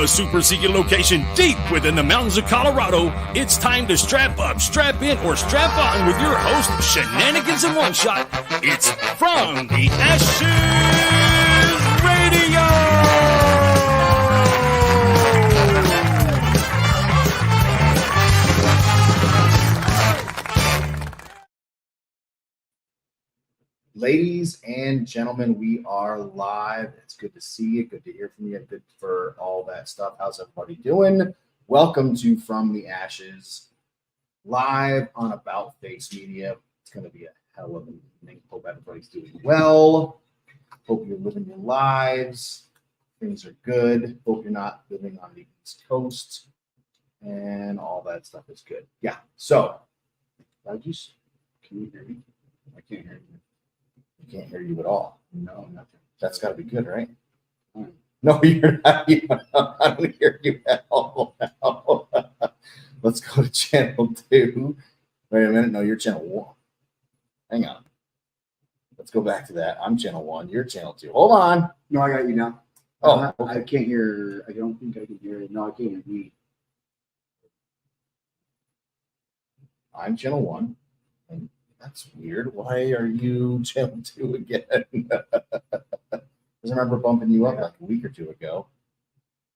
a super secret location deep within the mountains of Colorado, it's time to strap up, strap in, or strap on with your host, Shenanigans in One Shot. It's From the Ashes Radio! Ladies and gentlemen, we are live. It's good to see you. Good to hear from you. Good for all that stuff. How's everybody doing? Welcome to From the Ashes, live on About Face Media. It's going to be a hell of an evening. Hope everybody's doing well. Hope you're living your lives. Things are good. Hope you're not living on the East Coast. And all that stuff is good. Yeah. So, can you hear me? I can't hear you. I can't hear you at all. No, nothing. That's got to be good, right? No, you're not. I don't hear you at all now. Let's go to channel 2. Wait a minute. No, you're channel 1. Hang on. Let's go back to that. I'm channel 1. You're channel 2. Hold on. No, I got you now. Oh, okay. I can't hear. I don't think I can hear it. No, I can't hear me. I'm channel 1. And that's weird. Why are you channel 2 again? I remember bumping you up like a week or two ago.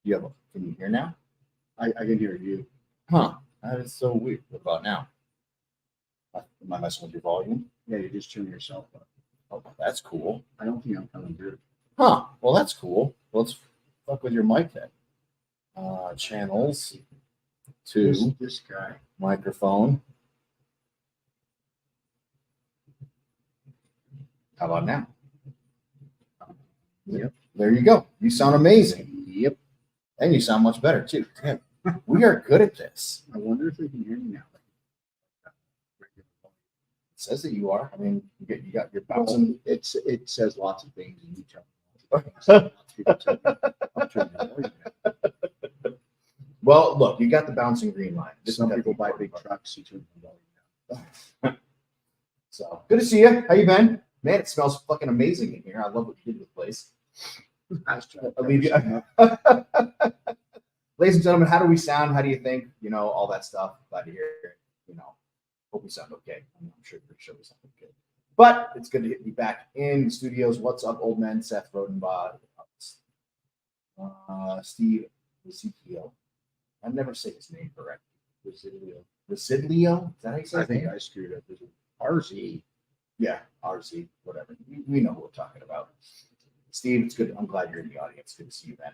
Can you hear now? I can hear you. Huh. That is so weird. What about now? Am I messing with your volume? Yeah, you just turn yourself up. Oh, that's cool. I don't think I'm coming through. Huh. Well, that's cool. Let's fuck with your mic then. Channels 2. This guy. Microphone. How about now? Yep. There you go. You sound amazing. Yep. And you sound much better too. Damn. We are good at this. I wonder if they can hear me now. It says that you are. I mean, you got your bouncing. It says lots of things, and you tell me. I'm turning the volume down. Well, look, you got the bouncing green line. Some people buy big trucks. You turn the volume down. So good to see you. How you been? Man, it smells fucking amazing in here. I love what you did with the place. I'll leave you. Ladies and gentlemen, how do we sound? How do you think? You know, all that stuff. Glad to hear it. You know, hope we sound okay. I'm sure we sound okay. But it's good to be back in the studios. What's up, old man? Seth Rodenbach, Steve Ezekiel. I never say his name correctly. Residlio. Is that how you say I his think name? I screwed up. There's an RZ. Yeah, RZ, whatever. We know what we're talking about. Steve, it's good. I'm glad you're in the audience. Good to see you, man.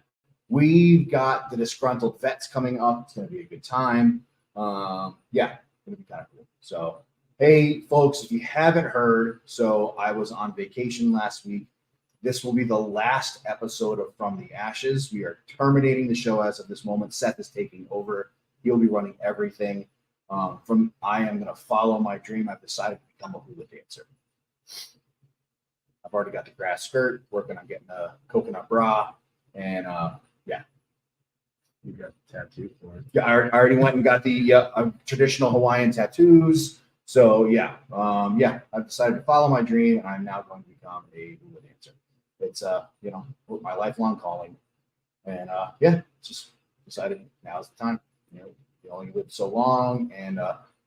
We've got the Disgruntled Vets coming up. It's going to be a good time. Yeah, it's going to be kind of cool. So, hey, folks, if you haven't heard, so I was on vacation last week. This will be the last episode of From the Ashes. We are terminating the show as of this moment. Seth is taking over. He'll be running everything. I am going to follow my dream. I've decided to become a hula dancer. I've already got the grass skirt, working on getting a coconut bra, and yeah. You got the tattoo for it. Yeah, I already went and got the traditional Hawaiian tattoos. So yeah, I've decided to follow my dream, and I'm now going to become a hula dancer. It's my lifelong calling, and just decided now's the time. You only live so long, and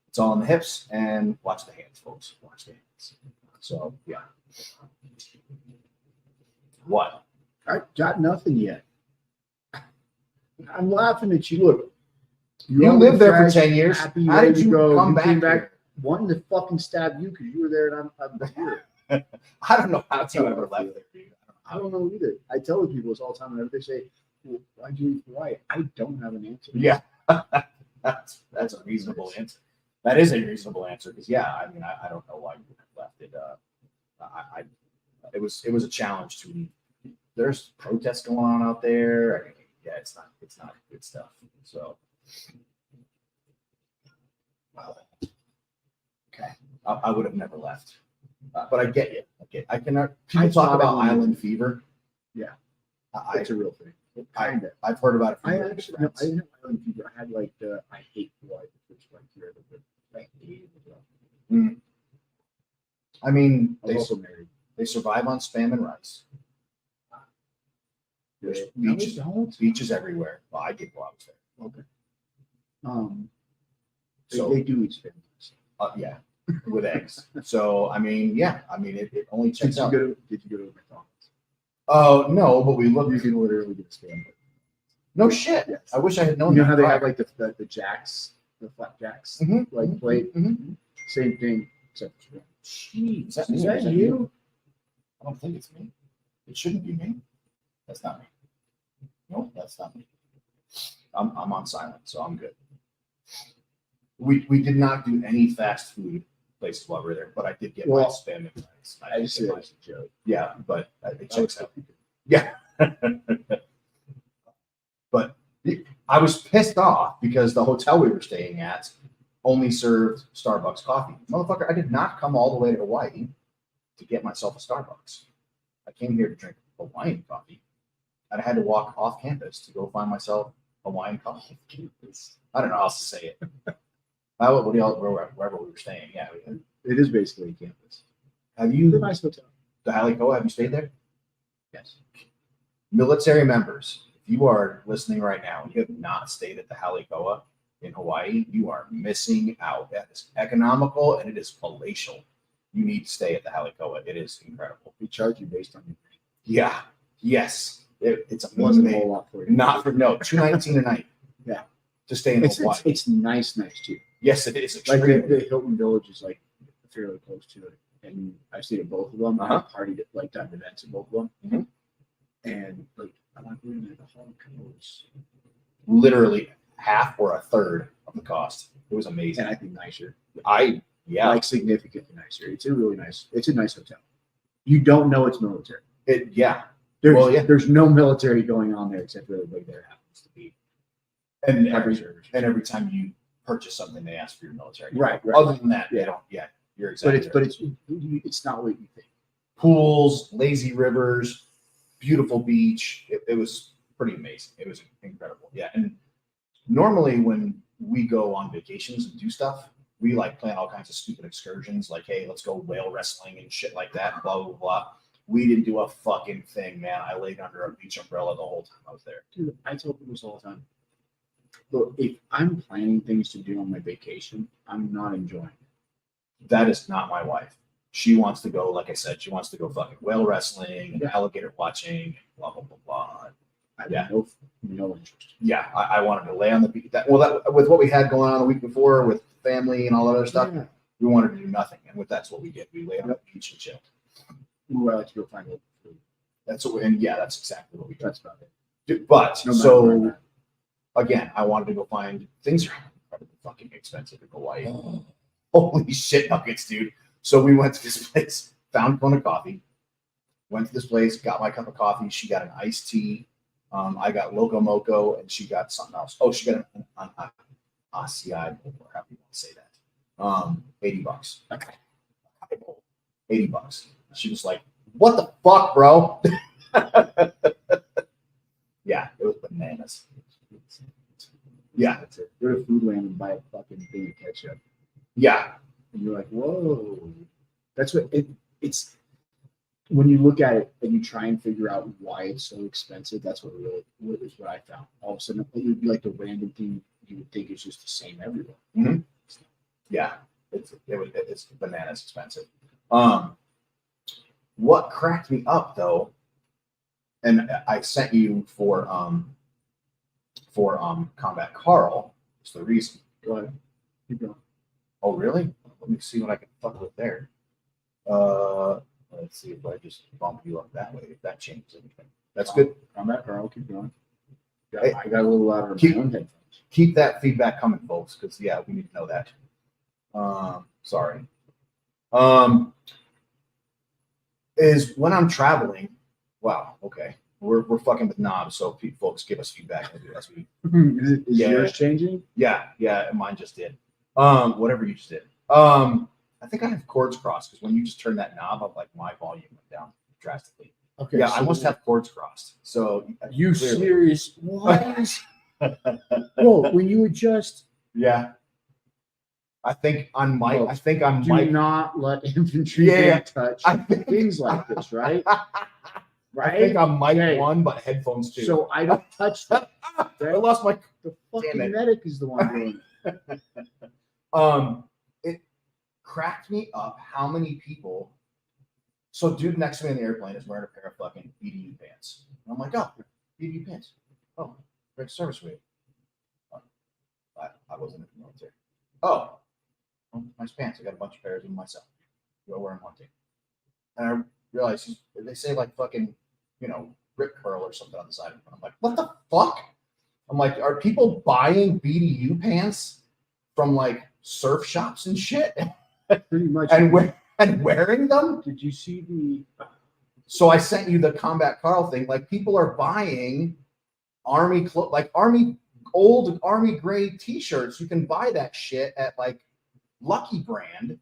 it's all in the hips. And watch the hands, folks. Watch the hands. So yeah. What? I got nothing yet. I'm laughing at you. Look, you lived there for 10 years. Happy, how did you come back? Back wanting to fucking stab you because you were there and I'm here. I don't know how you ever left there. I don't know either. I tell the people this all the time. Whenever they say, well, "Why'd you leave Hawaii?" I don't have an answer. Yeah, that's a reasonable answer. That is a reasonable answer because I mean I don't know why you left it. It was a challenge to leave. There's protests going on out there. I mean, it's not good stuff. So, well, okay, I would have never left, but I get you. I can. People talk about island fever. Yeah, It's a real thing. I've heard about it. I didn't have island fever. I had I hate Hawaii, which here, but I hated it. I mean, I was also married. They survive on spam and rice. There's No, they beaches, don't. beaches everywhere. Well, I did while I was there. Okay. So They do eat spam. yeah, with eggs. So I mean, yeah, I mean it only checks out. Did you go to McDonald's? Oh no, but we look. You can literally get spam. No shit. Yes. I wish I had known. You know that how they prior. have like the jacks, the flapjacks, Mhm, like mhm, plate. mhm. Same thing. Except for spam. Jeez, Is that you? I don't think it's me. It shouldn't be me. That's not me. No, that's not me. I'm on silent, so I'm good. We did not do any fast food places while we were there, but I did get my Well, spam and fries. I just said it as a joke. Yeah, but it I was checks out. Yeah. But I was pissed off because the hotel we were staying at only served Starbucks coffee. Motherfucker, I did not come all the way to Hawaii to get myself a Starbucks. I came here to drink Hawaiian coffee, and I had to walk off campus to go find myself Hawaiian coffee. I don't know how else to say it. Wherever we were staying, yeah. It is basically a campus. Have It's a you, nice hotel. the Halikoa, have you stayed there? Yes. Military members, if you are listening right now and you have not stayed at the Halikoa in Hawaii, you are missing out. That is economical and it is palatial. You need to stay at the Halikoa. It is incredible. They charge you based on your rate. Yeah. Yes. It's It wasn't a amazing. whole lot for you. Not for no $219 a night. Yeah. To stay in Hawaii. It's nice too. Yes, it is. Like Extremely. the Hilton Village is like fairly close to it, and I stayed at both of them. I partied at like time events at both of them, Mhm. and like I went to the Holocaust, Literally half or a third of the cost. It was amazing. and I think nicer, Yeah. like significantly nicer. It's a nice hotel. You don't know it's military. Yeah. There's Well, yeah. there's no military going on there except for everybody there happens to be. And Every every time you purchase something, they ask for your military. Right. Other than that, they Yeah. don't. Yeah, you're But exactly. it's not what you think. Pools, lazy rivers, beautiful beach. It was pretty amazing. It was incredible. Yeah, and normally when we go on vacations and do stuff, we like plan all kinds of stupid excursions. Like, hey, let's go whale wrestling and shit like that. Blah blah blah. We didn't do a fucking thing, man. I laid under a beach umbrella the whole time I was there. Dude, I tell people this all the time. Look, if I'm planning things to do on my vacation, I'm not enjoying it. That is not my wife. She wants to go, like I said, she wants to go fucking whale wrestling and Yeah. alligator watching, blah blah blah blah. I have Yeah. no interest. Yeah, I wanted to lay on the beach. That with what we had going on the week before with family and all that other stuff, Yeah. we wanted to do nothing, and that's what we did. We lay on the beach and chilled. Ooh, I like to go find local food. That's what, and yeah, that's exactly what we did. That's about it. But No matter where I'm so at. again, I wanted to go find things are incredibly fucking expensive in Hawaii. Holy shit nuggets, dude. So we went to this place, found Kona coffee, went to this place, got my cup of coffee. She got an iced tea. I got Loco Moco, and she got something else. Oh, she got an acai bowl, or however you want to say that. $80. Okay. $80. She was like, "What the fuck, bro?" Yeah, it was bananas. Yeah. That's it. Go to Foodland and buy a fucking thing of ketchup. Yeah. And you're like, whoa. That's what it's when you look at it and you try and figure out why it's so expensive, that's what I found. All of a sudden it would be like the random thing you would think is just the same everywhere. Mm-hmm. Yeah. It's bananas expensive. What cracked me up though, and I sent you for Combat Carl, is the reason. Go ahead. Keep going. Oh, really? Let me see what I can fuck with there. Let's see if I just bump you up that way, if that changes anything. That's good. Combat Carl, keep going. Hey, I got a little louder on keep- my own headphones. Keep that feedback coming, folks, because yeah, we need to know that. Sorry. Is when I'm traveling. Wow. Okay. We're fucking with knobs, so folks give us feedback as we. Is Yeah. yours changing? Yeah. Mine just did. Whatever you just did. I think I have chords crossed because when you just turn that knob up, like my volume went down drastically. Okay. Yeah, so I must have chords crossed. So You clearly. serious? What? Whoa, when you adjust, Yeah. I think on my. Well, I think on do my. not let infantry Yeah. touch I think things like this, right? Right? I think I'm mic Okay. 1, but headphones 2. So I don't touch that. I lost my. The Damn fucking it. medic is the one doing it. It cracked me up how many people. So, dude next to me in the airplane is wearing a pair of fucking BDU pants. And I'm like, oh, BDU pants. Oh, great service weight. I wasn't in the military. Oh, nice pants. I got a bunch of pairs of them myself. Go where I'm wanting. And I realized they say like fucking, Rip Curl or something on the side of it. I'm like, what the fuck? I'm like, are people buying BDU pants from like surf shops and shit? Pretty much. and wearing them? Did you see the? So I sent you the Combat Carl thing. Like people are buying army old army grade t-shirts. You can buy that shit at like Lucky Brand.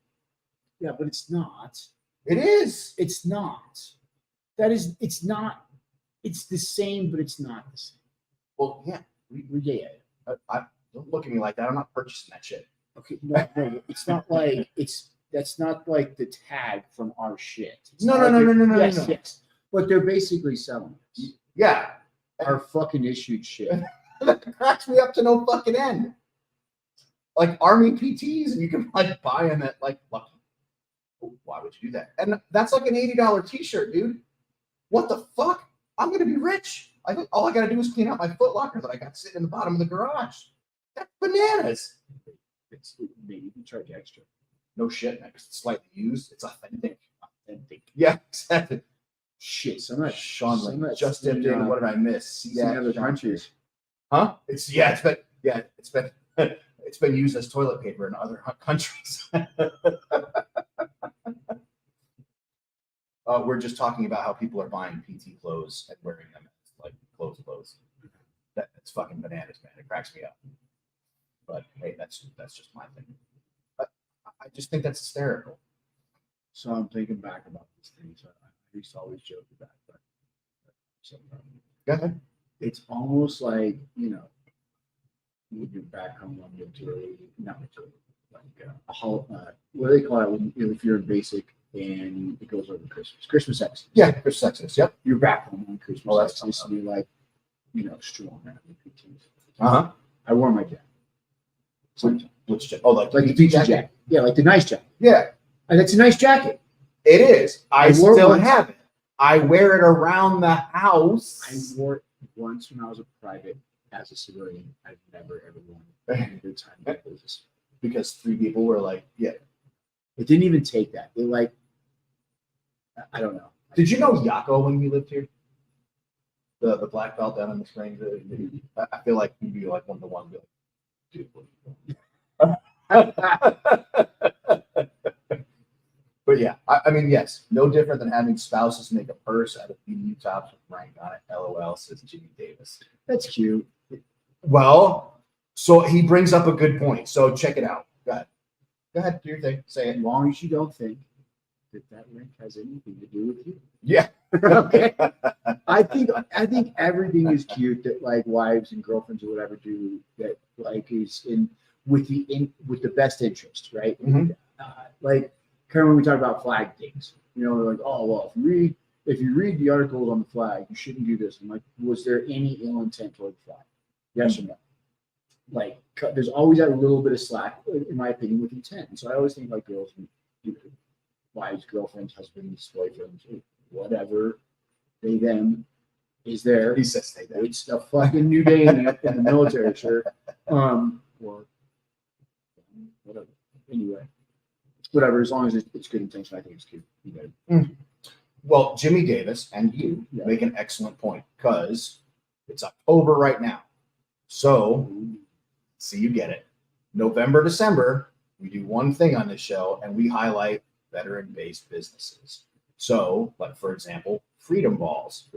Yeah, but it's not. It is. It's not. It's not. It's the same, but it's not the same. Well, yeah. Yeah. Don't look at me like that. I'm not purchasing that shit. Okay, no, it's not like that's not like the tag from our shit. It's No. Yes. But they're basically selling it. Yeah. Our fucking issued shit. That cracks me up to no fucking end. Like army PTs, and you can like buy them at like Lucky. Why would you do that? And that's like an $80 t-shirt, dude. What the fuck? I'm gonna be rich. I think all I gotta do is clean out my Foot Locker that I got sitting in the bottom of the garage. That's bananas. It's maybe you charge extra. No shit, man. It's slightly used. It's authentic. Yeah, exactly. Shit, some of that Sean just dipped in. What did I miss? Yeah, other countries. Huh? It's been used as toilet paper in other countries. We're just talking about how people are buying PT clothes and wearing them as like clothes. That's fucking bananas, man. It cracks me up. But hey, that's just my thing. But I just think that's hysterical. So I'm thinking back about this thing. So I used to always joke about it, but Go ahead. it's almost like, when you're back home on not material, like what do they call it when, if you're in basic and it goes over Christmas X. Yeah, Christmas Exodus. Yep. You're back home on Christmas. Oh, that's Exodus, and you're like, strong around the PTs. I wore my jacket. Which jacket? Oh, like the PT jacket. Yeah, like the nice jacket. Yeah. And it's a nice jacket. It is. I still it have it. I wear it around the house. I wore it once when I was a private as a civilian. I've never ever worn it. I had a good time in business. Because 3 people were like, yeah. It didn't even take that. They I don't know. Did you know Yako when you lived here? The black belt down in the Springs. I feel like you'd be like one of the ones. Dude, what are you doing? But yeah, I mean, yes, no different than having spouses make a purse out of BDU tops with rank on it. LOL, says Jimmy Davis. That's cute. Well, so he brings up a good point. So check it out. Go ahead, do your thing. Say it. As long as you don't think that rank has anything to do with you. Yeah. Okay. I think everything is cute that like wives and girlfriends or whatever do that like is with the best interest, right? Mm-hmm. Like kind of when we talk about flag things, they're like, oh well, if you read the articles on the flag, you shouldn't do this. I'm like, was there any ill intent toward the flag? Yes or no? Like, there's always that little bit of slack, in my opinion, with intent. And so I always think like girls, wives, girlfriends, husbands, boyfriends, whatever they them is there. He says they them. It's a fucking new day in the military, sure. Or whatever. Anyway, whatever. As long as it's good intention, I think it's cute. Well, Jimmy Davis and you make an excellent point because it's October right now. So, see, you get it. November, December, we do one thing on this show and we highlight veteran-based businesses. So, like for example, Freedom Balls,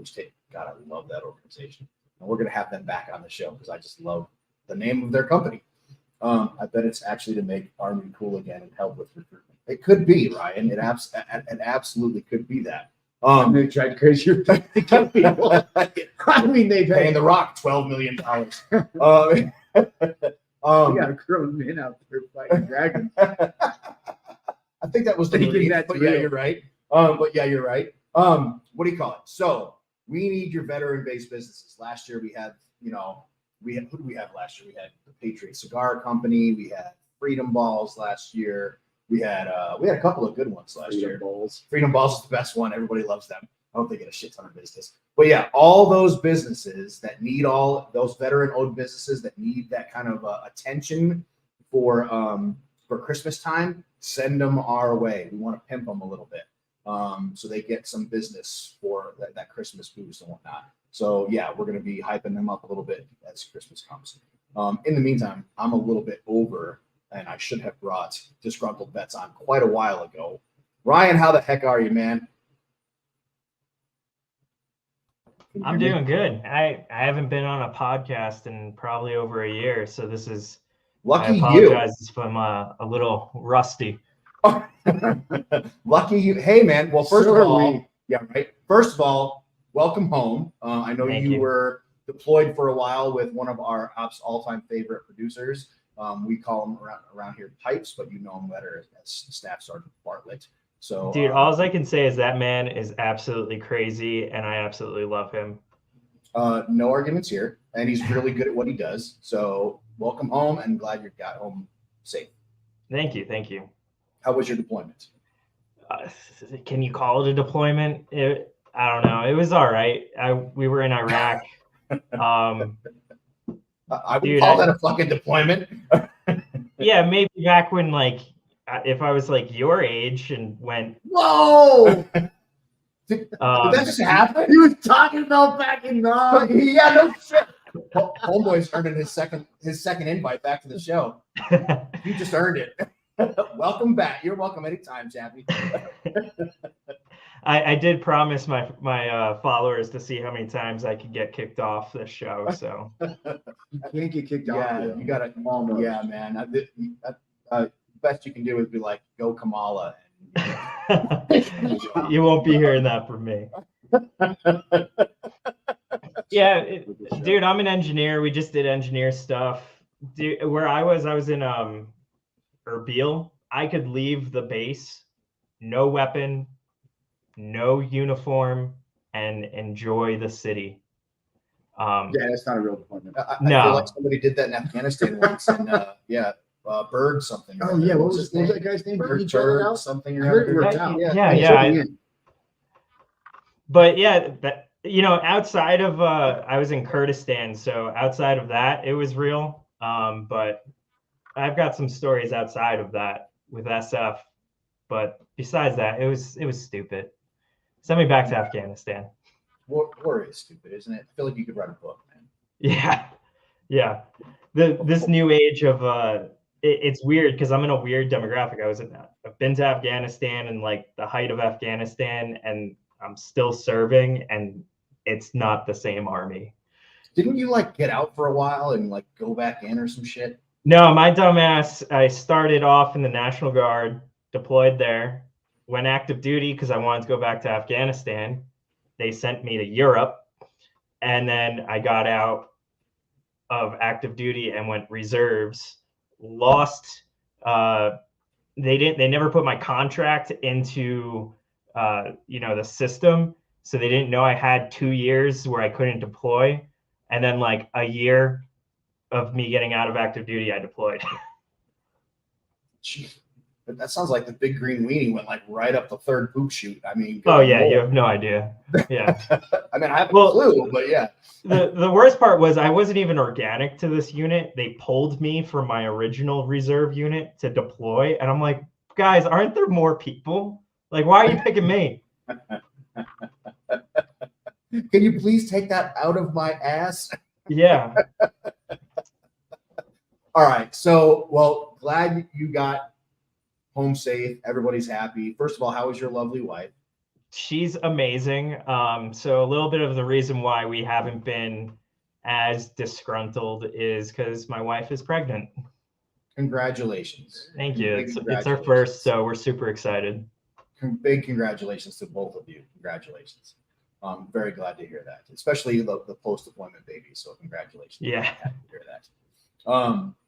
God, I love that organization. And we're going to have them back on the show because I just love the name of their company. I bet it's actually to make Army cool again and help with recruitment. It could be, Ryan. It absolutely could be that. They tried crazier things to get people. I mean, they've paying The Rock $12 million. You got a grown man out there fighting dragons. I think that was the movie, but yeah, you're right. What do you call it? So we need your veteran-based businesses. Last year we had, who do we have last year? We had the Patriot Cigar Company. We had Freedom Balls last year. We had a couple of good ones last year. Freedom Balls is the best one. Everybody loves them. I hope they get a shit ton of business. But yeah, all those businesses that need all those veteran-owned businesses that need that kind of attention for Christmas time, send them our way. We want to pimp them a little bit so they get some business for that Christmas boost and whatnot. So yeah, we're going to be hyping them up a little bit as Christmas comes. In the meantime, I'm a little bit over, and I should have brought Disgruntled Vets on quite a while ago. Ryan, how the heck are you, man? I'm doing good. I haven't been on a podcast in probably over a year, so this is lucky I apologize if I'm a little rusty. Lucky you. Hey, man. Well, first of all, yeah, right. First of all, welcome home. I know you were deployed for a while with one of our all-time favorite producers. We call him around here Pipes, but you know him better as Staff Sergeant Bartlett. So, dude, all I can say is that man is absolutely crazy, and I absolutely love him. No arguments here, and he's really good at what he does. So, welcome home, and glad you got home safe. Thank you. How was your deployment? Can you call it a deployment? I don't know. It was all right. We were in Iraq. I would call that a fucking deployment. Yeah, maybe back when if I was your age and went, whoa, did that just happen? He was talking about back in yeah, no shit. Homeboy's earning his second invite back to the show. You just earned it. Welcome back. You're welcome anytime, Chappie. I did promise my followers to see how many times I could get kicked off this show. So you can't get kicked off. Yeah, you gotta. Almost. Yeah, man. Best you can do is be like, "Go Kamala." You won't be hearing that from me. Yeah, dude, I'm an engineer. We just did engineer stuff. Dude, where I was in Erbil. I could leave the base, no weapon, no uniform, and enjoy the city. Yeah, that's not a real deployment. I feel like somebody did that in Afghanistan once, and Bird something. Oh yeah, what was that guy's name? Bird something. Yeah. But yeah, outside of I was in Kurdistan, so outside of that, it was real. But I've got some stories outside of that with SF. But besides that, it was stupid. Send me back to Afghanistan. War is stupid, isn't it? I feel like you could write a book, man. Yeah. This new age of it's weird because I'm in a weird demographic. I've been to Afghanistan and the height of Afghanistan, and I'm still serving, and it's not the same army. Didn't you get out for a while and go back in or some shit? No, my dumbass. I started off in the National Guard, deployed there, went active duty because I wanted to go back to Afghanistan. They sent me to Europe, and then I got out of active duty and went reserves. Lost. They never put my contract into the system, so they didn't know I had 2 years where I couldn't deploy, and then a year of me getting out of active duty, I deployed. Jeez. That sounds like the big green weenie went right up the third poop chute. I mean, you have no idea. Yeah. I mean, I have a clue, but yeah. The worst part was I wasn't even organic to this unit. They pulled me from my original reserve unit to deploy, and I'm like, guys, aren't there more people? Why are you picking me? Can you please take that out of my ass? Yeah. All right. So, well, glad you got home safe. Everybody's happy. First of all, how is your lovely wife? She's amazing. So a little bit of the reason why we haven't been as disgruntled is because my wife is pregnant. Congratulations. Thank you. It's our first, so we're super excited. Big congratulations to both of you. Congratulations. I'm very glad to hear that, especially the post-deployment baby. So congratulations. Yeah. Happy to hear that.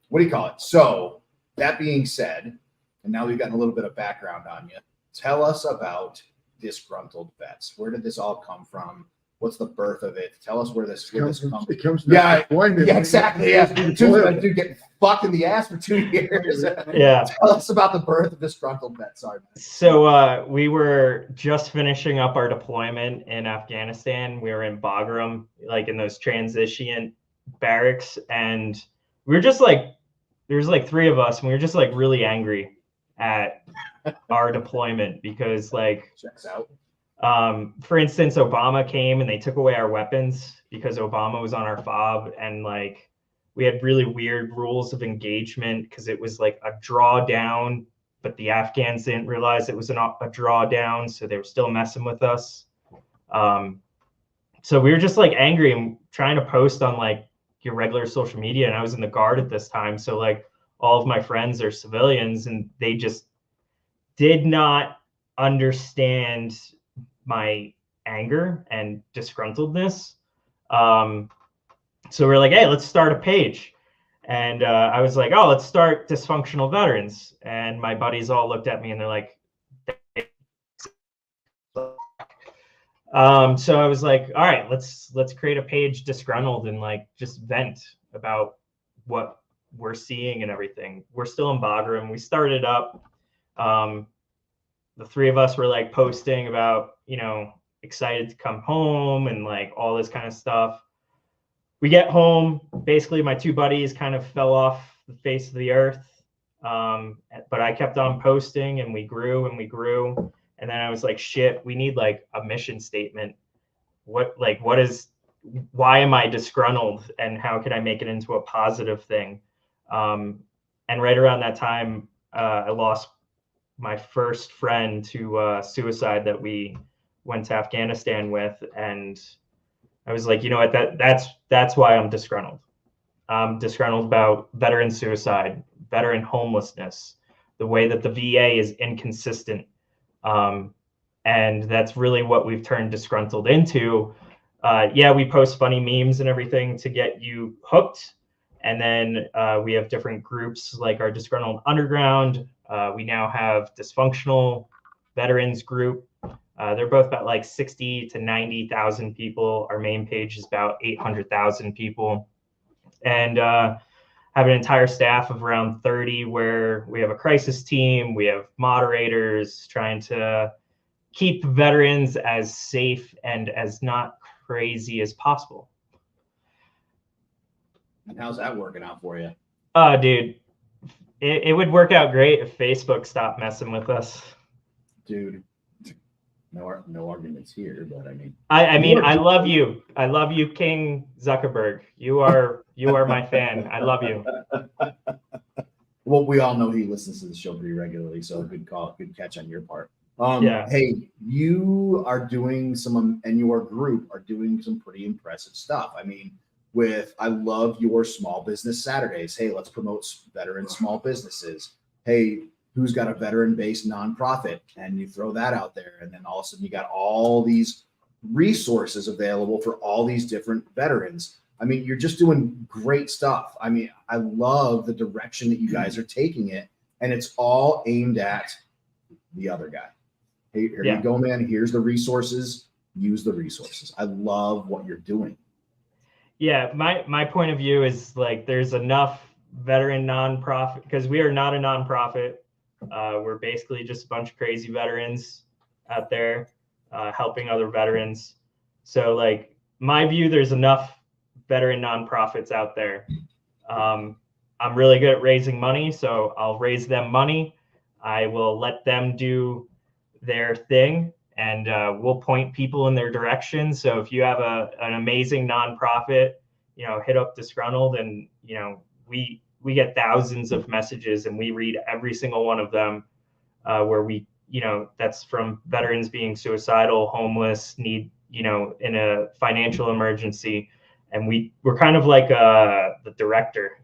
What do you call it? So that being said, and now we've gotten a little bit of background on you. Tell us about Disgruntled Vets. Where did this all come from? What's the birth of it? Tell us where this It comes. comes from Yeah, deployment. Yeah, exactly. Yeah, It's dude getting fucked in the ass for 2 years. Yeah. Tell us about the birth of Disgruntled Vets. Sorry. Man. So we were just finishing up our deployment in Afghanistan. We were in Bagram, like in those transition barracks, and we were just like, there's like 3 of us, and we were just like really angry at our deployment because like, Checks out. for instance, Obama came and they took away our weapons because Obama was on our fob, and like we had really weird rules of engagement because it was like a drawdown, but the Afghans didn't realize it was a drawdown, so they were still messing with us. So we were just like angry and trying to post on like your regular social media, and I was in the Guard at this time, so like all of my friends are civilians, and they just did not understand my anger and disgruntledness. So we're like, hey, let's start a page. And I was like, oh, let's start dysfunctional veterans. And my buddies all looked at me and they're like, so I was like, all right, let's create a page disgruntled and like just vent about what we're seeing and everything. We're still in Bagram. We started up. The 3 of us were like posting about, excited to come home and like all this kind of stuff. We get home, basically my 2 buddies kind of fell off the face of the earth. But I kept on posting and we grew and we grew. And then I was like, shit, we need like a mission statement. Why am I disgruntled and how can I make it into a positive thing? And right around that time, I lost my first friend to suicide that we went to Afghanistan with, and I was like, you know what, that's why I'm disgruntled. I'm disgruntled about veteran suicide, veteran homelessness, the way that the VA is inconsistent, and that's really what we've turned disgruntled into. Yeah, we post funny memes and everything to get you hooked, and then we have different groups like our Disgruntled Underground. We now have Dysfunctional Veterans Group. They're both about like 60 to 90,000 people. Our main page is about 800,000 people. And have an entire staff of around 30 where we have a crisis team. We have moderators trying to keep veterans as safe and as not crazy as possible. And how's that working out for you? Dude, it would work out great if Facebook stopped messing with us. Dude, no arguments here, but I mean, I love you. I love you, King Zuckerberg. You are my fan. I love you. Well, we all know he listens to the show pretty regularly, so good call, good catch on your part. Yeah. Hey, you are doing some, and your group are doing some pretty impressive stuff. I mean, I love your small business Saturdays. Hey, let's promote veteran small businesses. Hey, who's got a veteran-based nonprofit? And you throw that out there, and then all of a sudden you got all these resources available for all these different veterans. I mean, you're just doing great stuff. I mean, I love the direction that you guys are taking it, and it's all aimed at the other guy. Hey, here you go, man. Here's the resources. Use the resources. I love what you're doing. Yeah, my point of view is like there's enough veteran nonprofit, because we are not a nonprofit. We're basically just a bunch of crazy veterans out there helping other veterans. So like my view, there's enough veteran nonprofits out there. I'm really good at raising money, so I'll raise them money. I will let them do their thing, and we'll point people in their direction. So if you have an amazing nonprofit, hit up Disgruntled, and we get thousands of messages and we read every single one of them, where we, that's from veterans being suicidal, homeless, need, in a financial emergency. And we're kind of like the director,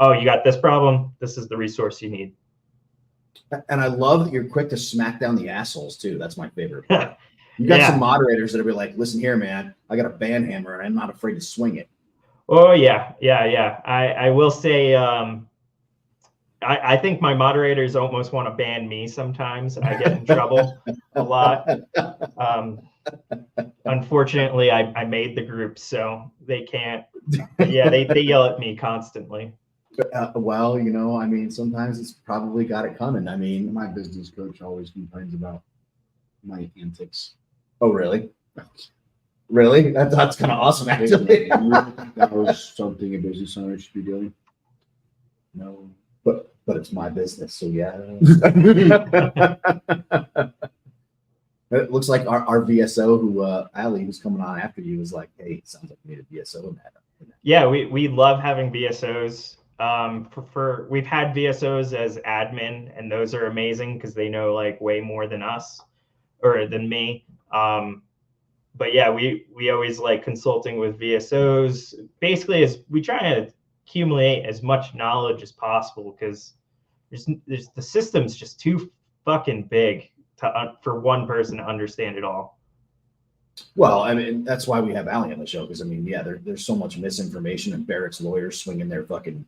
oh, you got this problem, this is the resource you need. And I love that you're quick to smack down the assholes too. That's my favorite part. You got some moderators that'll be like, listen here, man, I got a band hammer and I'm not afraid to swing it. Oh yeah. I will say, I think my moderators almost want to ban me sometimes. I get in trouble a lot. Unfortunately, I made the group, so they can't. Yeah, they yell at me constantly. Well, I mean, sometimes it's probably got it coming. I mean, My business coach always complains about my antics. oh, really? Really? That's kind of awesome, actually. That was something a business owner should be doing. No, but it's my business, so yeah. It looks like our VSO, who Ali, who's coming on after you, was like, "Hey, it sounds like we need a VSO in that." Yeah, we love having VSOs. We've had VSOs as admin, and those are amazing because they know like way more than us or than me. But yeah, we always like consulting with VSOs. Basically, as we try to accumulate as much knowledge as possible because there's the system's just too fucking big for one person to understand it all. Well, I mean, that's why we have Ali on the show, because I mean, yeah, there's so much misinformation and Barrett's lawyers swinging their fucking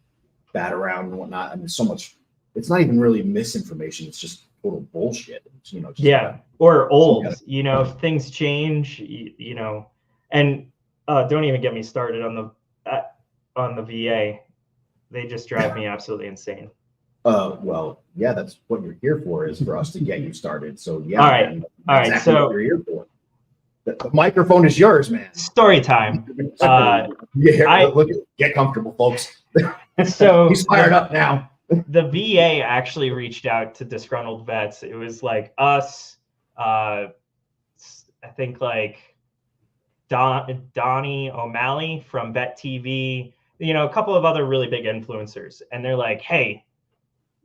bat around and whatnot. I mean, so much. It's not even really misinformation; it's just total bullshit. It's, just yeah, or old. Things change. And don't even get me started on the VA. They just drive me absolutely insane. Well, yeah, that's what you're here for, is for us to get you started. So yeah, all right, man, all right. exactly So what you're here for. The microphone is yours, man. Story time. Get comfortable, folks. So he's fired up now. The VA actually reached out to Disgruntled Vets. It was like us, I think like Donnie O'Malley from Vet TV, a couple of other really big influencers. And they're like, hey,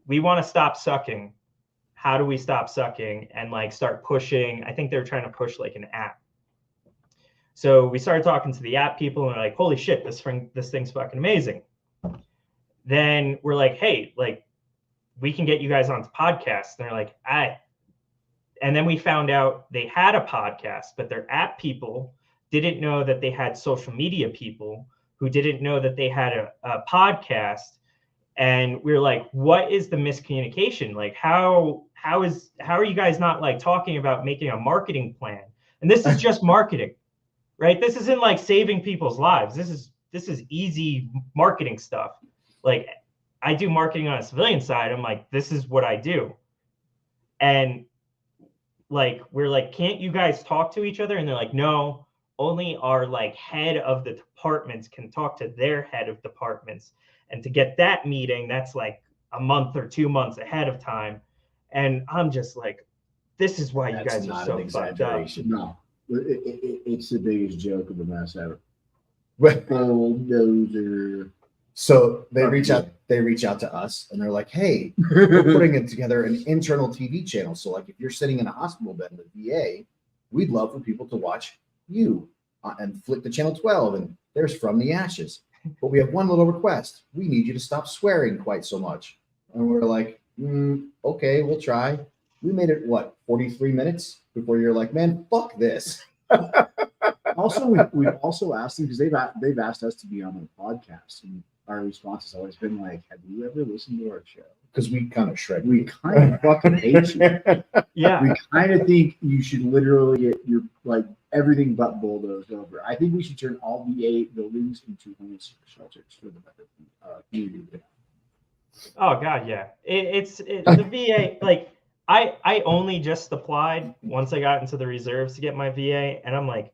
we want to stop sucking. How do we stop sucking? And like start pushing. I think they're trying to push like an app. So we started talking to the app people and we're like, holy shit, this thing's fucking amazing. Then we're like, hey, like we can get you guys onto podcasts. And they're like, and then we found out they had a podcast, but their app people didn't know that they had social media people who didn't know that they had a podcast. And we're like, what is the miscommunication? Like, how are you guys not like talking about making a marketing plan? And this is just marketing, right? This isn't like saving people's lives. This is easy marketing stuff. Like I do marketing on a civilian side. I'm like, this is what I do. And like, we're like, can't you guys talk to each other? And they're like, no, only our like head of the departments can talk to their head of departments. And to get that meeting, that's like a month or 2 months ahead of time. And I'm just like, this is why you guys are so fucked up. No, it's the biggest joke of the mess ever. Bulldozer. So they reach out to us and they're like, hey, we're putting together an internal TV channel. So like if you're sitting in a hospital bed in the VA, we'd love for people to watch you and flick to channel 12 and there's From the Ashes. But we have one little request. We need you to stop swearing quite so much. And we're like, okay, we'll try. We made it, 43 minutes before you're like, man, fuck this. Also, we've also asked them because they've asked us to be on their podcast, and our response has always been like, have you ever listened to our show? Because we kind of shred. We kind of fucking hate you. Yeah. We kind of think you should literally get your like everything but bulldozed over. I think we should turn all VA buildings into homeless shelters for the better community. Oh God, yeah. It's the VA. Like I only just applied once I got into the reserves to get my VA, and I'm like,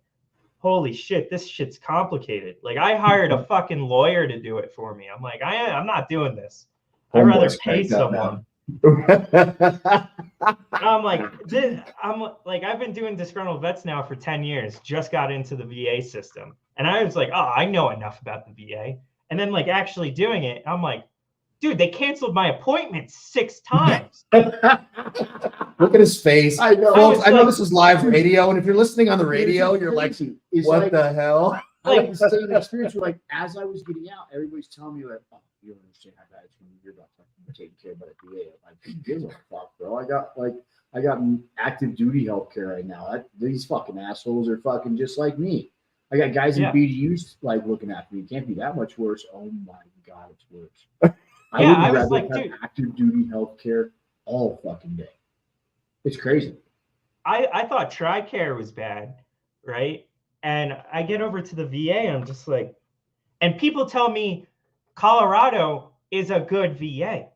holy shit, this shit's complicated. Like I hired a fucking lawyer to do it for me. I'm like, I'm not doing this. I'd rather pay someone. I'm like, I've been doing Disgruntled Vets now for 10 years, just got into the VA system. And I was like, oh, I know enough about the VA. And then like actually doing it, I'm like, dude, they canceled my appointment 6 times. Look at his face. I know. Folks, I know this is live radio, and if you're listening on the radio, you're like, what the hell? Like the same experience where, like, as I was getting out, everybody's telling me, like, oh, you don't understand how bad it's going to be about taking care of the VA. I'm like, give a fuck, bro. I got active duty healthcare right now. These fucking assholes are fucking just like me. I got guys in BDUs like looking after me. It can't be that much worse. Oh my God, it's worse. I would rather have active duty healthcare all fucking day. It's crazy. I thought TRICARE was bad, right? And I get over to the VA and I'm just like, and people tell me Colorado is a good VA.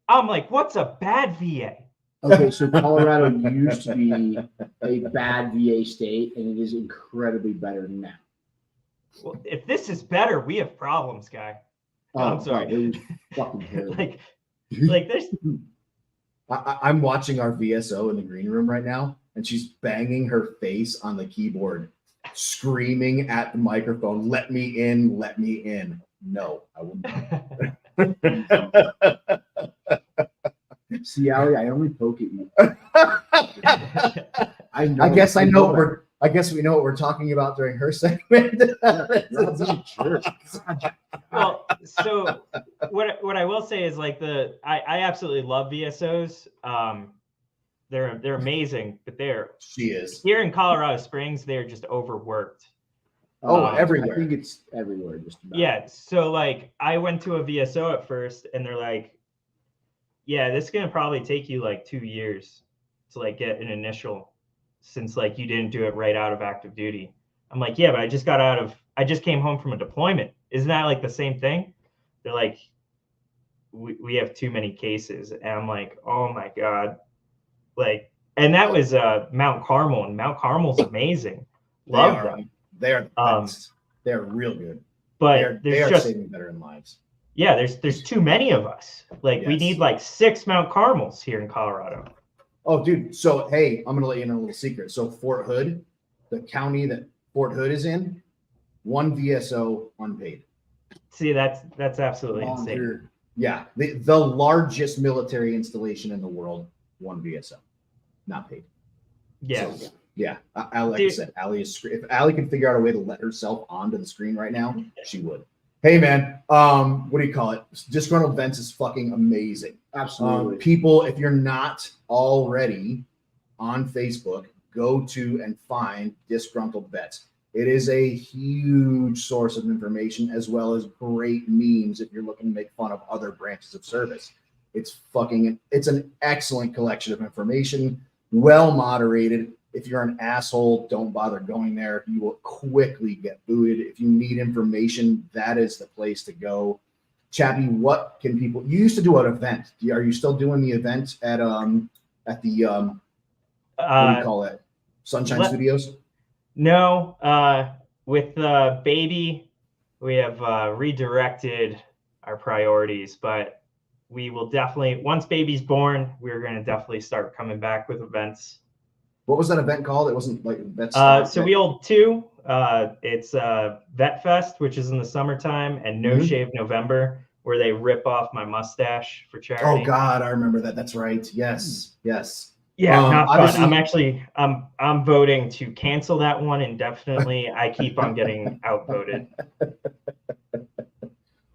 I'm like, what's a bad VA? Okay, so Colorado used to be a bad VA state, and it is incredibly better now. Well, if this is better, we have problems, guy. I'm sorry. It was fucking terrible. like there's. I'm watching our VSO in the green room right now, and she's banging her face on the keyboard, screaming at the microphone, "Let me in, let me in." No, I wouldn't. See, Ali, I only poke at you. I guess we know what we're talking about during her segment. Well, so what I will say is like I absolutely love VSOs. They're amazing, but she is here in Colorado Springs, they're just overworked. Everywhere. I think it's everywhere. Just about. Yeah. So like I went to a VSO at first, and they're like, yeah, this is gonna probably take you like 2 years to like get an initial, since like you didn't do it right out of active duty. I'm like, yeah, but I just came home from a deployment. Isn't that like the same thing? They're like, we have too many cases. And I'm like, oh my God. Like, and that was Mount Carmel, and Mount Carmel's amazing. Love them. They are the best. They're real good. But they are saving veteran lives. Yeah, there's too many of us. Like we need like 6 Mount Carmels here in Colorado. Oh, dude. So hey, I'm gonna let you know a little secret. So Fort Hood, the county that Fort Hood is in, 1 VSO unpaid. See, that's absolutely insane. Yeah, the largest military installation in the world, 1 VSO, not paid. Yeah. So, yeah. Like I said, Ali is. If Ali could figure out a way to let herself onto the screen right now, she would. Hey man, what do you call it? Disgruntled Vets is fucking amazing. Absolutely. People, if you're not already on Facebook, go to and find Disgruntled Vets. It is a huge source of information as well as great memes if you're looking to make fun of other branches of service. It's an excellent collection of information, well moderated. If you're an asshole, don't bother going there. You will quickly get booted. If you need information, that is the place to go. Chappie, what can people? You used to do an event. Are you still doing the event at the what do you call it? Sunshine Studios? No. With baby, we have redirected our priorities, but we will definitely, once baby's born, we're going to definitely start coming back with events. What was that event called? It wasn't like Vets. So we hold 2. It's Vet Fest, which is in the summertime, and No Shave November, where they rip off my mustache for charity. Oh God, I remember that. That's right. Yes. Yeah, not fun. I'm voting to cancel that one indefinitely. I keep on getting outvoted.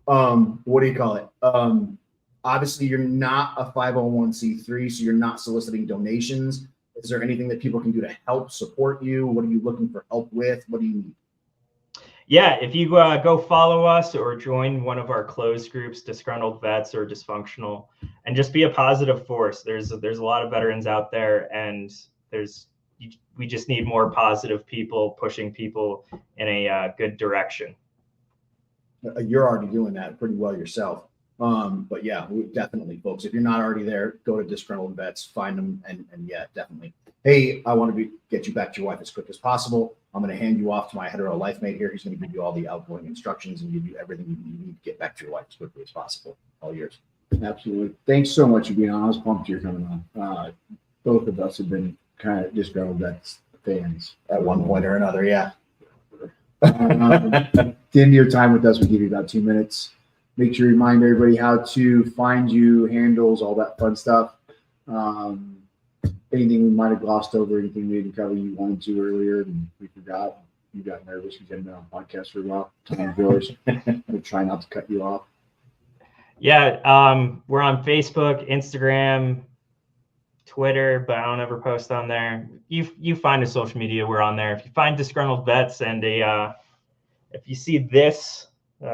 What do you call it? Obviously, you're not a 501c3, so you're not soliciting donations. Is there anything that people can do to help support you? What are you looking for help with? What do you need? Yeah, if you go follow us or join one of our closed groups, Disgruntled Vets or Dysfunctional, and just be a positive force. There's a lot of veterans out there, and we just need more positive people pushing people in a good direction. You're already doing that pretty well yourself. But yeah, definitely, folks. If you're not already there, go to Disgruntled Vets, find them, and yeah, definitely. Hey, I want to get you back to your wife as quick as possible. I'm going to hand you off to my hetero life mate here. He's going to give you all the outgoing instructions and give you everything you need to get back to your wife as quickly as possible. All yours. Absolutely. Thanks so much for being on. I was pumped you're coming on. Both of us have been kind of Disgruntled Vets fans at one point or another. Yeah. The end of your time with us, we give you about 2 minutes. Make sure you remind everybody how to find you, handles, all that fun stuff. Anything we might have glossed over, anything we didn't cover you wanted to earlier and we forgot. You got nervous. You hadn't been on podcast for a while. Time yours. We'll try not to cut you off. Yeah, we're on Facebook, Instagram, Twitter, but I don't ever post on there. You find a social media, we're on there. If you find Disgruntled Vets and if you see this,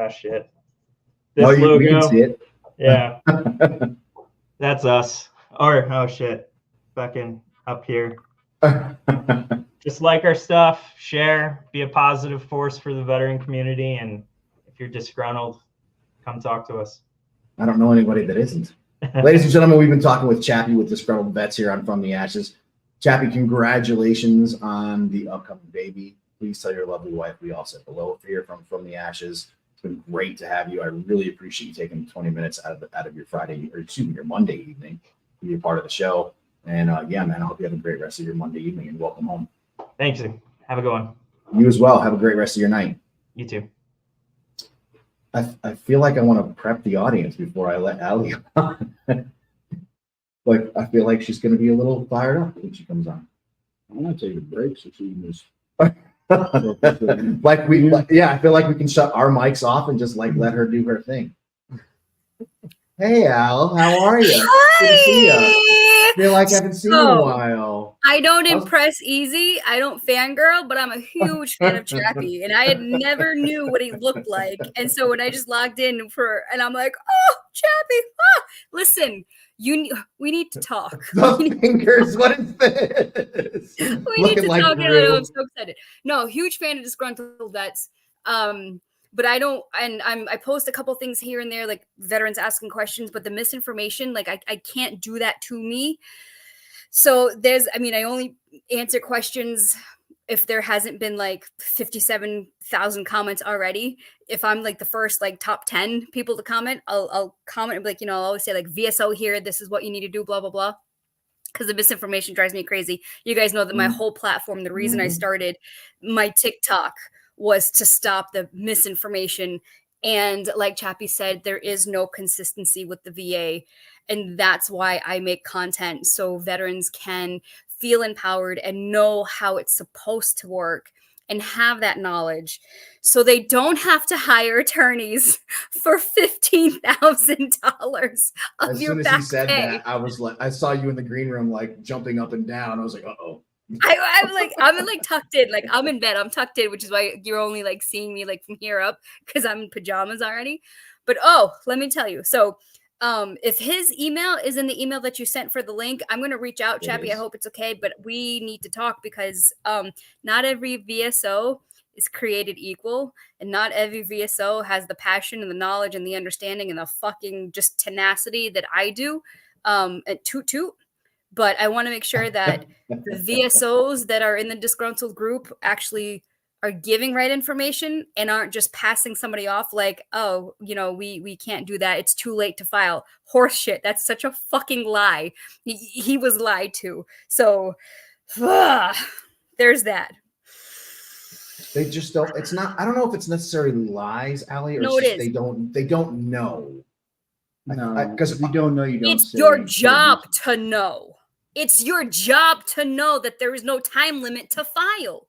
shit. This logo, you can see it. Yeah, that's us. Or, oh shit, fucking up here. Just like our stuff, share, be a positive force for the veteran community. And if you're disgruntled, come talk to us. I don't know anybody that isn't. Ladies and gentlemen, we've been talking with Chappie with Disgruntled Vets here on From the Ashes. Chappie, congratulations on the upcoming baby. Please tell your lovely wife we all said hello here from the Ashes. It's been great to have you. I really appreciate you taking 20 minutes out of your Friday, or excuse me, your Monday evening to be a part of the show. And yeah, man, I hope you have a great rest of your Monday evening and welcome home. Thanks. Have a good one. You as well. Have a great rest of your night. You too. I feel like I want to prep the audience before I let Allie on. Like, I feel like she's going to be a little fired up when she comes on. I'm not taking a break, so she can just. Yeah, I feel like we can shut our mics off and just like let her do her thing. Hey, Al, how are you? Hi. Good to see you. Feel like I haven't seen you in a while. I don't impress easy. I don't fangirl, but I'm a huge fan of Chappie, and I had never knew what he looked like. And so when I just logged in and I'm like, oh, Chappie, listen, we need to talk. The fingers, what is this? We need to talk. I'm so excited. No, huge fan of Disgruntled Vets. But I don't, and I post a couple things here and there, like veterans asking questions, but the misinformation, like I can't do that to me. So I only answer questions if there hasn't been like 57,000 comments already. If I'm like the first like top 10 people to comment, I'll comment and be like, I'll always say like VSO here, this is what you need to do, blah, blah, blah. Because the misinformation drives me crazy. You guys know that my whole platform, the reason I started my TikTok was to stop the misinformation. And like Chappie said, there is no consistency with the VA. And that's why I make content so veterans can feel empowered and know how it's supposed to work and have that knowledge so they don't have to hire attorneys for $15,000 of your back pay. As soon as he said that, I was like, I saw you in the green room, like jumping up and down. I was like, uh-oh. I'm tucked in, like I'm in bed, I'm tucked in, which is why you're only like seeing me like from here up because I'm in pajamas already. But let me tell you. So if his email is in the email that you sent for the link, I'm going to reach out, Chappie. I hope it's okay, but we need to talk because not every VSO is created equal, and not every VSO has the passion and the knowledge and the understanding and the fucking just tenacity that I do. At toot. But I want to make sure that the VSOs that are in the disgruntled group actually are giving right information and aren't just passing somebody off like, oh, we can't do that. It's too late to file. Horse shit. That's such a fucking lie. He was lied to. So there's that. They just don't. It's not. I don't know if it's necessarily lies, Allie, or no, it is. They don't know. No, because if you don't know, you don't. It's your job to know. It's your job to know that there is no time limit to file.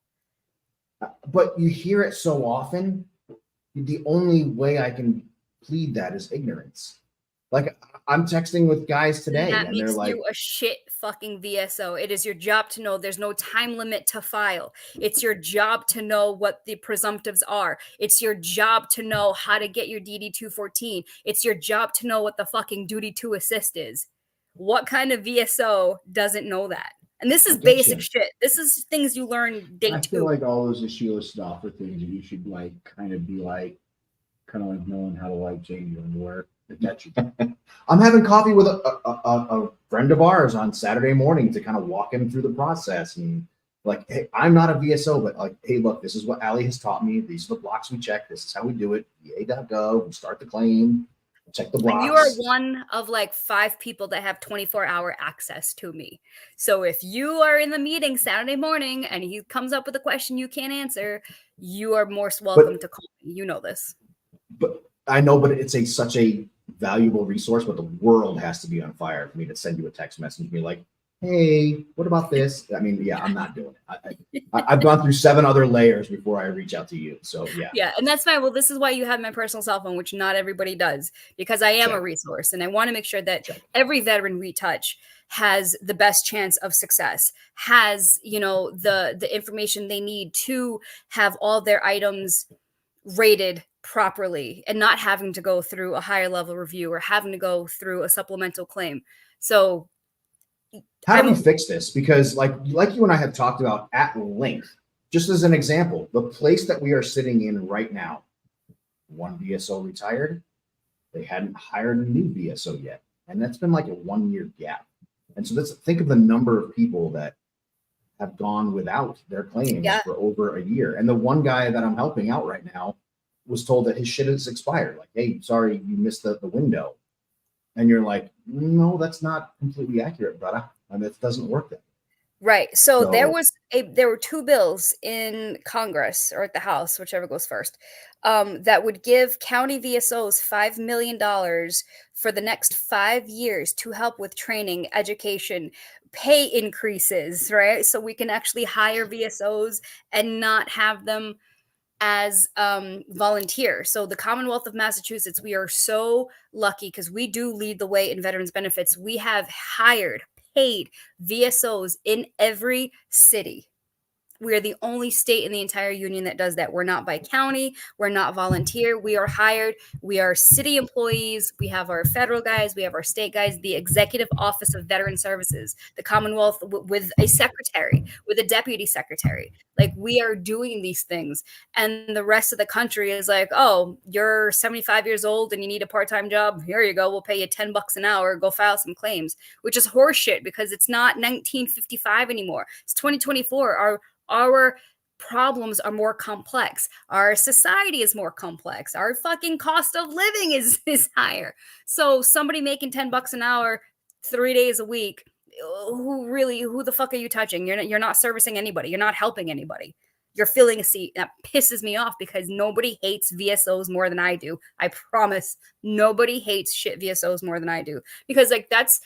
But you hear it so often. The only way I can plead that is ignorance. Like I'm texting with guys today, and they're like, "You a shit fucking VSO. It is your job to know there's no time limit to file. It's your job to know what the presumptives are. It's your job to know how to get your DD 214. It's your job to know what the fucking duty to assist is. What kind of VSO doesn't know that? And this is basic shit. This is things you learn day 2. I feel like all those Sheila Stoff are things that you should like kind of like knowing how to like change your underwear. I'm having coffee with a friend of ours on Saturday morning to kind of walk him through the process and like, hey, I'm not a VSO, but like, hey, look, this is what Allie has taught me. These are the blocks we check. This is how we do it. VA.gov. We start the claim. Check the blocks. You are one of like 5 people that have 24-hour access to me. So if you are in the meeting Saturday morning and he comes up with a question you can't answer, you are most welcome to call me. You know this. But I know, but it's such a valuable resource, but the world has to be on fire for me to send you a text message and be like, hey, what about this? I mean, yeah, I'm not doing it. I've gone through 7 other layers before I reach out to you. So yeah. Yeah, and that's fine. Well, this is why you have my personal cell phone, which not everybody does, because I am a resource. And I want to make sure that every veteran we touch has the best chance of success, has, the information they need to have all their items rated properly and not having to go through a higher level review or having to go through a supplemental claim. So How do we fix this? Because like you and I have talked about at length, just as an example, the place that we are sitting in right now, one VSO retired. They hadn't hired a new VSO yet. And that's been like a 1 year gap. And so let's think of the number of people that have gone without their claims for over a year. And the one guy that I'm helping out right now was told that his shit is expired. Like, hey, sorry, you missed the window. And you're like, no, that's not completely accurate, brother. I mean, it doesn't work that way. Right. So there were two bills in Congress or at the House, whichever goes first, that would give county VSOs $5 million for the next 5 years to help with training, education, pay increases, right? So we can actually hire VSOs and not have them as volunteer. So the Commonwealth of Massachusetts, we are so lucky because we do lead the way in veterans benefits. We have paid VSOs in every city. We are the only state in the entire union that does that. We're not by county. We're not volunteer. We are hired. We are city employees. We have our federal guys. We have our state guys, the Executive Office of Veteran Services, the Commonwealth with a secretary, with a deputy secretary. Like, we are doing these things. And the rest of the country is like, oh, you're 75 years old and you need a part-time job. Here you go. We'll pay you $10 an hour. Go file some claims, which is horseshit because it's not 1955 anymore. It's 2024. Our problems are more complex. Our society is more complex. Our fucking cost of living is higher. So somebody making $10 an hour, 3 days a week, who the fuck are you touching? You're not servicing anybody. You're not helping anybody. You're filling a seat. That pisses me off because nobody hates VSOs more than I do. I promise nobody hates shit VSOs more than I do because like that's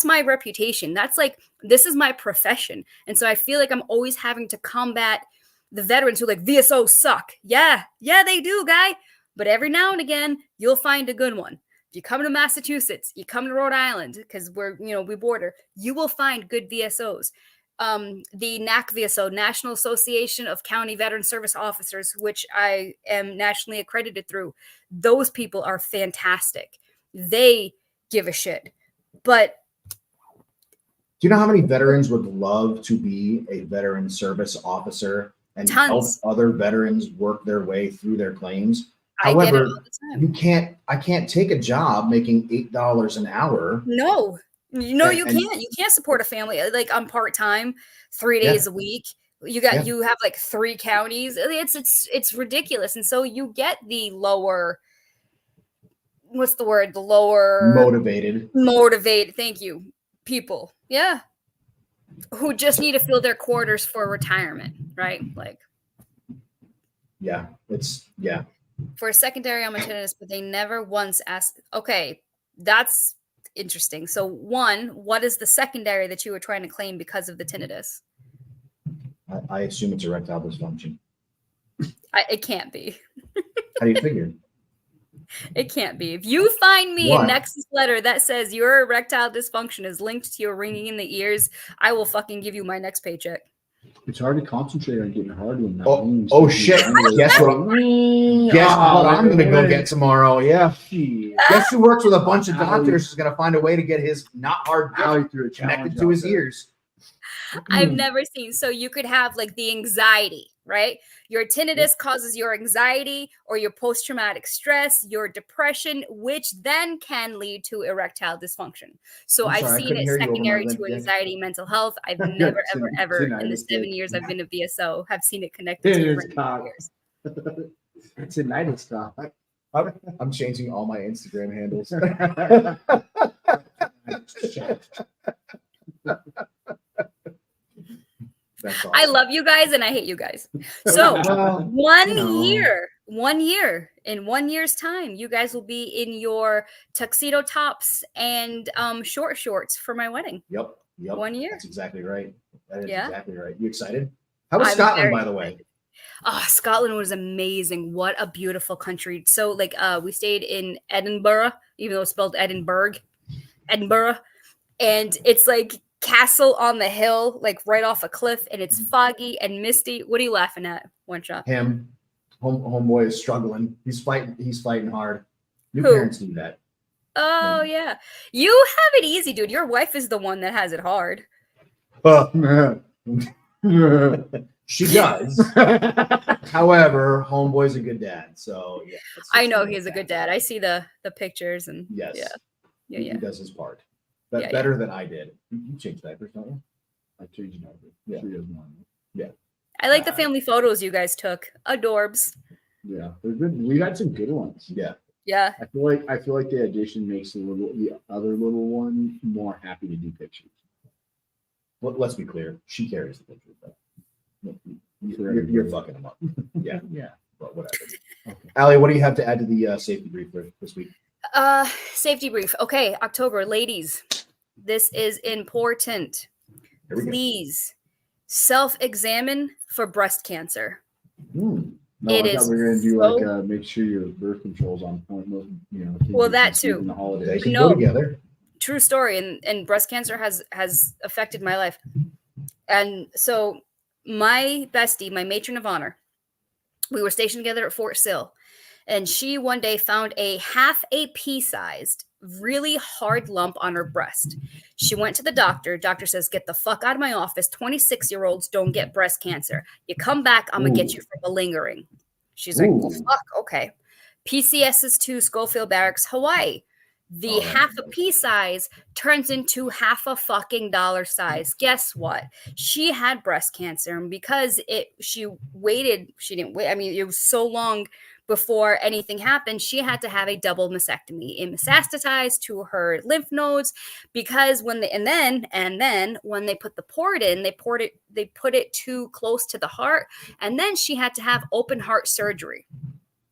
my reputation. That's like, this is my profession. And so I feel like I'm always having to combat the veterans who like VSOs suck. Yeah, they do, guy. But every now and again, you'll find a good one. If you come to Massachusetts, you come to Rhode Island because we border, you will find good VSOs. The NAC VSO, National Association of County Veteran Service Officers, which I am nationally accredited through. Those people are fantastic. They give a shit. But do you know how many veterans would love to be a veteran service officer and help other veterans work their way through their claims? However, I get it all the time. I can't take a job making $8 an hour. No, you can't. You can't support a family like I'm part-time, 3 days a week. You have like 3 counties. It's ridiculous. And so you get the lower, what's the word? The lower motivated. Thank you. People. Yeah. Who just need to fill their quarters for retirement, right? Like, yeah, for a secondary, I'm a tinnitus, but they never once asked, okay, that's interesting. So one, what is the secondary that you were trying to claim because of the tinnitus? I assume it's erectile dysfunction. It can't be. How do you figure? It can't be. If you find me a Nexus letter that says your erectile dysfunction is linked to your ringing in the ears, I will fucking give you my next paycheck. It's hard to concentrate on getting hard when that Oh shit. Guess what I'm going to go get tomorrow. Yeah. Guess who works with a bunch of doctors is going to find a way to get his not hard connected to his ears. I've never seen. So you could have like the anxiety, right? Your tinnitus causes your anxiety or your post-traumatic stress, your depression, which then can lead to erectile dysfunction. So I've seen it secondary to anxiety, mental health. I've never, ever in the 7 years I've been a VSO have seen it connected to your ears. It's a night stop. I'm changing all my Instagram handles. Awesome. I love you guys and I hate you guys. So 1 year, in 1 year's time, you guys will be in your tuxedo tops and short shorts for my wedding. Yep. 1 year. That's exactly right. That is exactly right. You excited? How was Scotland, by the way? Oh, Scotland was amazing. What a beautiful country. So like we stayed in Edinburgh, even though it's spelled Edinburgh. And it's like castle on the hill, like right off a cliff, and it's foggy and misty. What are you laughing at? One shot. Him. Homeboy is struggling. He's fighting hard. Your parents do that. Oh yeah. You have it easy, dude. Your wife is the one that has it hard. She does. However, homeboy's a good dad. So yeah. I know he's a good dad. I see the pictures and yes. Yeah. He does his part. But Yeah, better than I did. You changed diapers, don't you? I changed diapers. Yeah. She doesn't want me. Yeah. I like the family photos you guys took. Adorbs. Yeah, they're good. We had some good ones. Yeah. Yeah. I feel like the addition makes the other little one more happy to do pictures. Well, let's be clear. She carries the pictures, though. You're fucking them up. Yeah. Yeah. But whatever. Okay. Allie, what do you have to add to the safety brief for this week? Safety brief. Okay, October, ladies. This is important. Here we go. Please self-examine for breast cancer. No, It I is thought we were gonna do so- make sure your birth control's on point. Well, that too. In the They holidays. can No. go together. True story, and breast cancer has affected my life. And so my bestie, my matron of honor, we were stationed together at Fort Sill, and she one day found a half a pea-sized, really hard lump on her breast. She went to the doctor. Doctor says, "Get the fuck out of my office. 26-year-olds don't get breast cancer. You come back, I'm gonna get you for malingering." She's like, "Well, fuck, okay." PCS is to Schofield Barracks, Hawaii. The half a pea size turns into half a fucking dollar size. Guess what? She had breast cancer, and because she didn't wait. I mean, it was so long before anything happened. She had to have a double mastectomy. It metastasized to her lymph nodes because when then when they put the port in, they put it too close to the heart, and then she had to have open heart surgery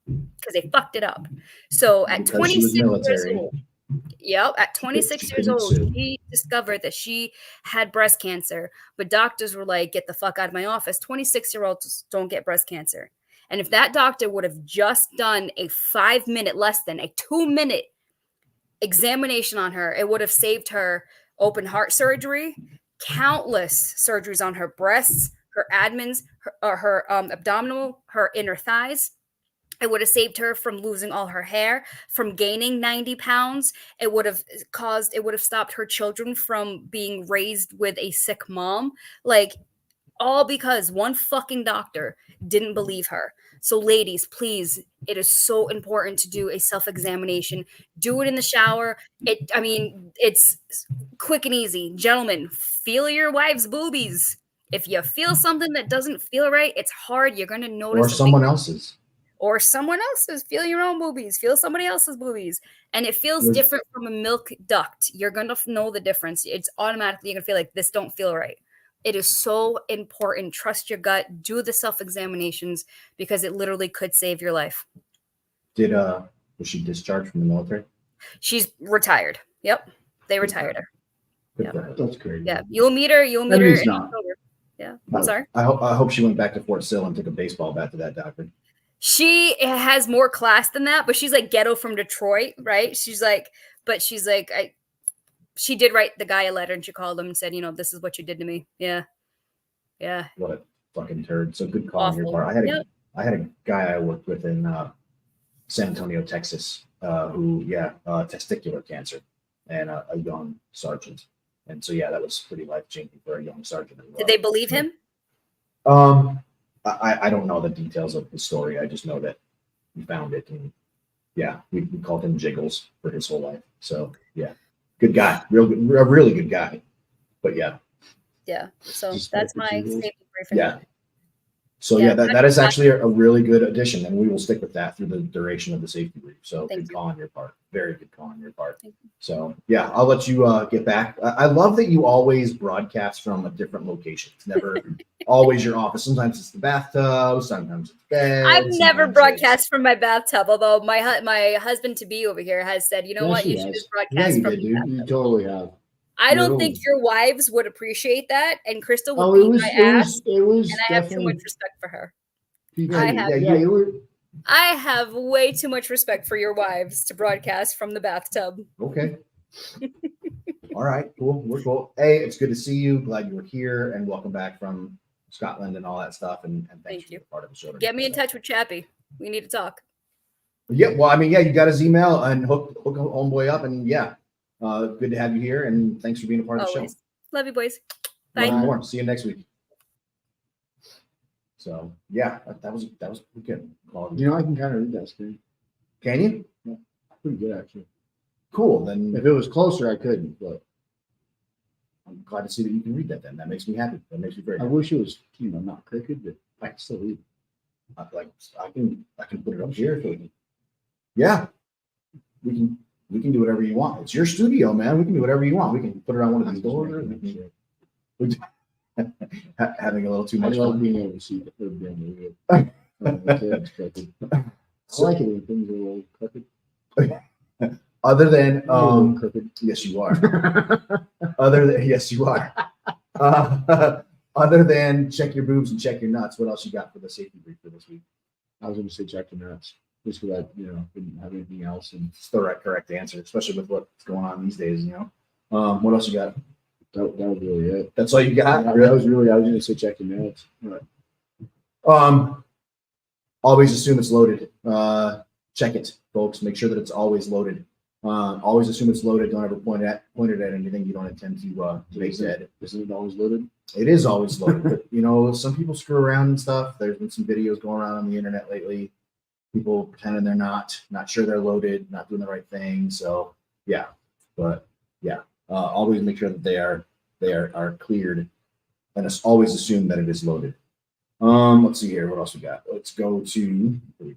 because they fucked it up. So at 26 years old, at 26 years old, she discovered that she had breast cancer. But doctors were like, "Get the fuck out of my office. 26-year-olds don't get breast cancer." And if that doctor would have just done a 5-minute, less than a 2-minute examination on her, it would have saved her open heart surgery, countless surgeries on her breasts, her admins, her abdominal, her inner thighs. It would have saved her from losing all her hair, from gaining 90 pounds. It would have stopped her children from being raised with a sick mom. Like, all because one fucking doctor didn't believe her. So ladies, please, it is so important to do a self-examination. Do it in the shower. It's quick and easy. Gentlemen, feel your wife's boobies. If you feel something that doesn't feel right, it's hard. You're going to notice. Or someone else's. Or someone else's. Feel your own boobies. Feel somebody else's boobies. And it feels different from a milk duct. You're going to know the difference. It's automatically, you're going to feel like this don't feel right. It is so important. Trust your gut. Do the self-examinations because it literally could save your life. Was she discharged from the military? She's retired. Yep. They retired her. Good for her. That's crazy. Yeah. You'll meet her in October. Yeah. I'm sorry. I hope she went back to Fort Sill and took a baseball bat to that doctor. She has more class than that, but she's like ghetto from Detroit, right? She did write the guy a letter, and she called him and said, "This is what you did to me." Yeah. Yeah. What a fucking turd. So good call on your part. I had a guy I worked with in San Antonio, Texas, who testicular cancer and a young sergeant. And so, that was pretty life-changing for a young sergeant. Did they believe him? I don't know the details of the story. I just know that we found it, and we called him Jiggles for his whole life. So good guy, a really good guy. But yeah. So that's my safety briefing. Yeah. So that is actually a really good addition, and we will stick with that through the duration of the safety brief. So good call on your part. Very good call on your part. So I'll let you get back. I love that you always broadcast from a different location. It's never always your office. Sometimes it's the bathtub. Sometimes it's bed. I've never broadcast from my bathtub, although my husband to be over here has said, "You know what? You should just broadcast from the bathtub." You totally have. I don't think your wives would appreciate that, and Crystal would beat my ass. And I have too much respect for her. I have way too much respect for your wives to broadcast from the bathtub. Okay. All right. Cool. We're cool. Hey, it's good to see you. Glad you were here, and welcome back from Scotland and all that stuff. And thank you for being part of the show. Get me in touch with Chappie. We need to talk. Yeah. Well, you got his email and hook homeboy up, and good to have you here, and thanks for being a part of the show. Love you, boys. Bye. Nothing more. See you next week. So yeah, that was pretty good. You know, I can kind of read that screen. Can you? Yeah, pretty good actually. Cool. Then If it was closer, I couldn't, but I'm glad to see that you can read that. Then that makes me happy. That makes me very I happy. wish it was, not crooked, but I can still read. Like I can put it up here. Yeah, we can do whatever you want. It's your studio, man. We can do whatever you want. We can put it on one of these doors. Having a little too I much love fun. being able to see the third band. I like it when things are a little crooked. Other than Crooked. yes, you are. Yes, you are. Other than check your boobs and check your nuts, what else you got for the safety brief for this week? I was going to say check your nuts, just because I, didn't have anything else. And It's the correct answer, especially with what's going on these days. What else you got? that was really it. That's all you got. I was going to say check your nuts. Right. Always assume it's loaded. Check it, folks. Make sure that it's always loaded. Always assume it's loaded. Don't ever point it at anything you don't intend to make dead. Isn't it always loaded? It is always loaded. But, some people screw around and stuff. There's been some videos going around on the internet lately. People pretending they're not sure they're loaded, not doing the right thing. So yeah, but yeah, always make sure that they are cleared, and always assume that it is loaded. Let's see here. What else we got? Let's go to, here we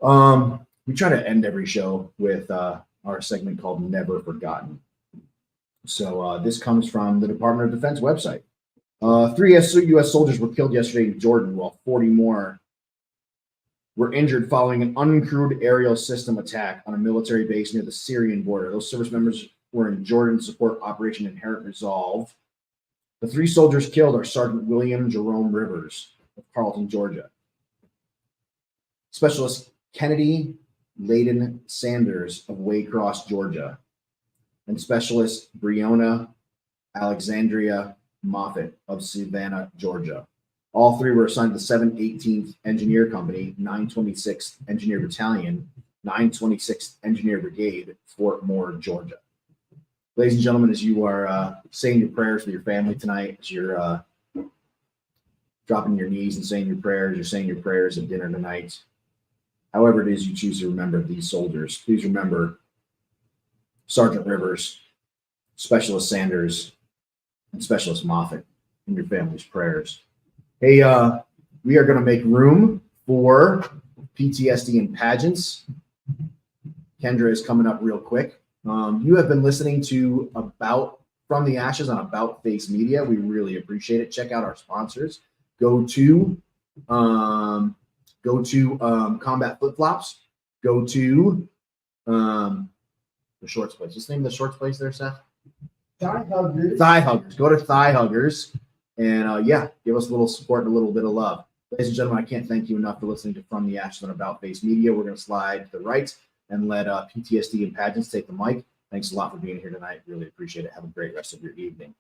go. We try to end every show with our segment called Never Forgotten. So this comes from the Department of Defense website. 3 U.S. soldiers were killed yesterday in Jordan, while 40 more were injured following an uncrewed aerial system attack on a military base near the Syrian border. Those service members were in Jordan to support Operation Inherent Resolve. The 3 soldiers killed are Sergeant William Jerome Rivers of Carlton, Georgia, Specialist Kennedy Layden Sanders of Waycross, Georgia, and Specialist Breonna Alexandria Moffett of Savannah, Georgia. All 3 were assigned to the 718th Engineer Company, 926th Engineer Battalion, 926th Engineer Brigade, Fort Moore, Georgia. Ladies and gentlemen, as you are saying your prayers for your family tonight, as you're dropping your knees and saying your prayers, you're saying your prayers at dinner tonight, however it is you choose to remember these soldiers, please remember Sergeant Rivers, Specialist Sanders, and Specialist Moffett in your family's prayers. Hey, we are going to make room for PTSD and pageants. Kendra is coming up real quick. You have been listening to About From the Ashes on About Face Media. We really appreciate it. Check out our sponsors. Go to Combat Flip Flops. Go to the Shorts Place. What's the name of the Shorts Place there, Seth? Thigh Huggers. Thigh Huggers. Go to Thigh Huggers. And give us a little support and a little bit of love. Ladies and gentlemen, I can't thank you enough for listening to From the Ashes on About Face Media. We're going to slide to the right and let PTSD and pageants take the mic. Thanks a lot for being here tonight. Really appreciate it. Have a great rest of your evening.